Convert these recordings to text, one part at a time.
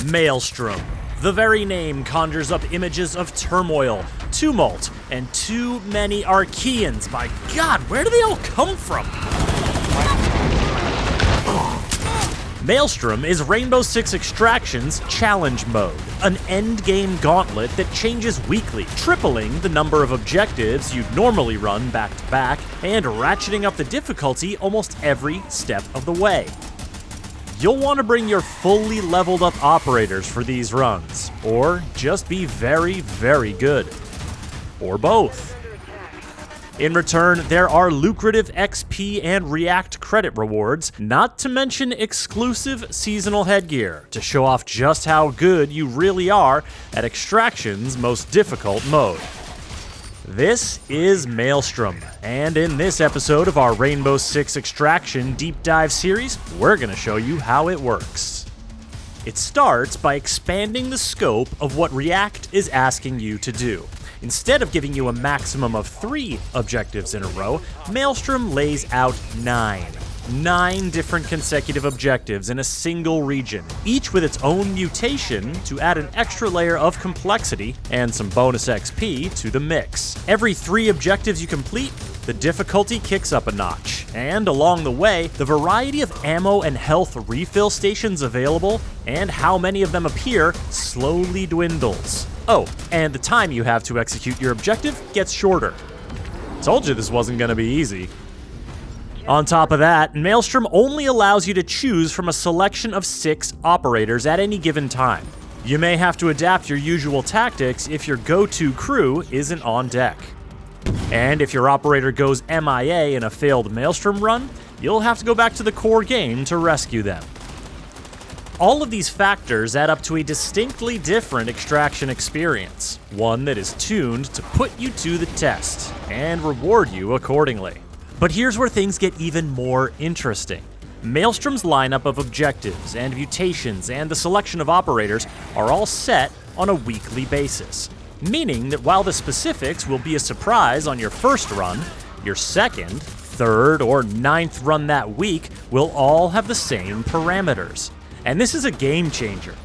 Maelstrom. The very name conjures up images of turmoil, tumult, and too many Archaeans. My god, where do they all come from? Maelstrom is Rainbow Six Extraction's challenge mode, an endgame gauntlet that changes weekly, tripling the number of objectives you'd normally run back to back, and ratcheting up the difficulty almost every step of the way. You'll want to bring your fully leveled up operators for these runs, or just be very, very good. Or both. In return, there are lucrative XP and React credit rewards, not to mention exclusive seasonal headgear to show off just how good you really are at Extraction's most difficult mode. This is Maelstrom, and in this episode of our Rainbow Six Extraction Deep Dive series, we're going to show you how it works. It starts by expanding the scope of what React is asking you to do. Instead of giving you a maximum of 3 objectives in a row, Maelstrom lays out 9. 9 different consecutive objectives in a single region, each with its own mutation to add an extra layer of complexity and some bonus XP to the mix. Every 3 objectives you complete, the difficulty kicks up a notch, and along the way, the variety of ammo and health refill stations available and how many of them appear slowly dwindles. Oh, and the time you have to execute your objective gets shorter. Told you this wasn't gonna be easy. On top of that, Maelstrom only allows you to choose from a selection of 6 operators at any given time. You may have to adapt your usual tactics if your go-to crew isn't on deck. And if your operator goes MIA in a failed Maelstrom run, you'll have to go back to the core game to rescue them. All of these factors add up to a distinctly different extraction experience, one that is tuned to put you to the test and reward you accordingly. But here's where things get even more interesting. Maelstrom's lineup of objectives and mutations and the selection of operators are all set on a weekly basis, meaning that while the specifics will be a surprise on your first run, your second, third, or 9th run that week will all have the same parameters. And this is a game changer.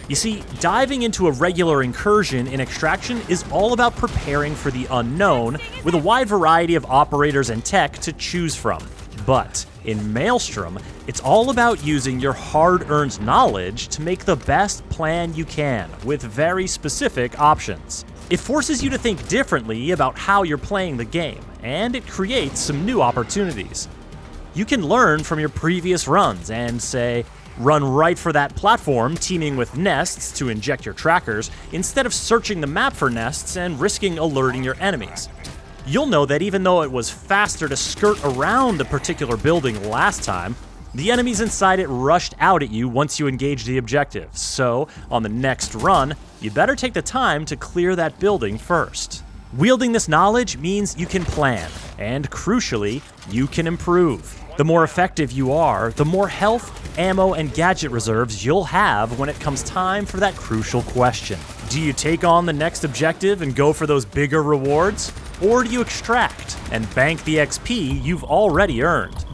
You see, diving into a regular incursion in Extraction is all about preparing for the unknown with a wide variety of operators and tech to choose from. But in Maelstrom, it's all about using your hard-earned knowledge to make the best plan you can with very specific options. It forces you to think differently about how you're playing the game, and it creates some new opportunities. You can learn from your previous runs and say, run right for that platform teeming with nests to inject your trackers, instead of searching the map for nests and risking alerting your enemies. You'll know that even though it was faster to skirt around a particular building last time, the enemies inside it rushed out at you once you engaged the objective, so on the next run, you better take the time to clear that building first. Wielding this knowledge means you can plan, and crucially, you can improve. The more effective you are, the more health, ammo, and gadget reserves you'll have when it comes time for that crucial question. Do you take on the next objective and go for those bigger rewards? Or do you extract and bank the XP you've already earned?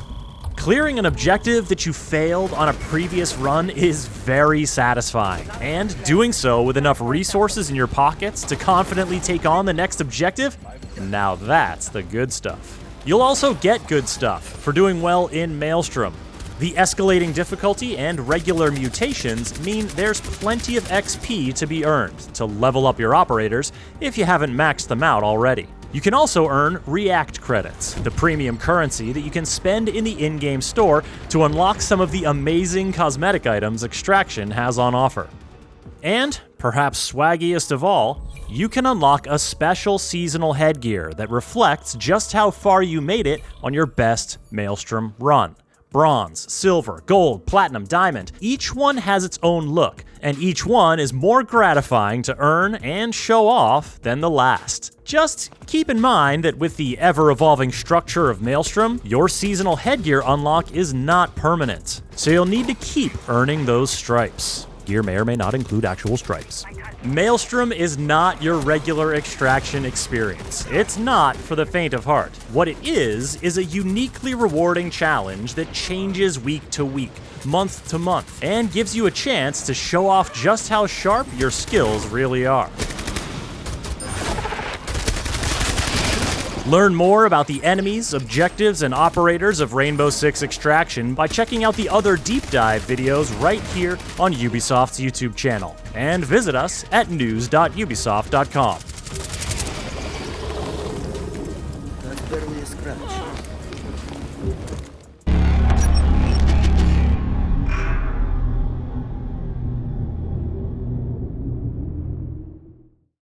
Clearing an objective that you failed on a previous run is very satisfying, and doing so with enough resources in your pockets to confidently take on the next objective, now that's the good stuff. You'll also get good stuff for doing well in Maelstrom. The escalating difficulty and regular mutations mean there's plenty of XP to be earned to level up your operators if you haven't maxed them out already. You can also earn React credits, the premium currency that you can spend in the in-game store to unlock some of the amazing cosmetic items Extraction has on offer. And, perhaps swaggiest of all, you can unlock a special seasonal headgear that reflects just how far you made it on your best Maelstrom run. Bronze, silver, gold, platinum, diamond, each one has its own look, and each one is more gratifying to earn and show off than the last. Just keep in mind that with the ever-evolving structure of Maelstrom, your seasonal headgear unlock is not permanent, so you'll need to keep earning those stripes. Gear may or may not include actual stripes. Maelstrom is not your regular Extraction experience. It's not for the faint of heart. What it is a uniquely rewarding challenge that changes week to week, month to month, and gives you a chance to show off just how sharp your skills really are. Learn more about the enemies, objectives, and operators of Rainbow Six Extraction by checking out the other deep dive videos right here on Ubisoft's YouTube channel. And visit us at news.ubisoft.com. That's barely a scratch.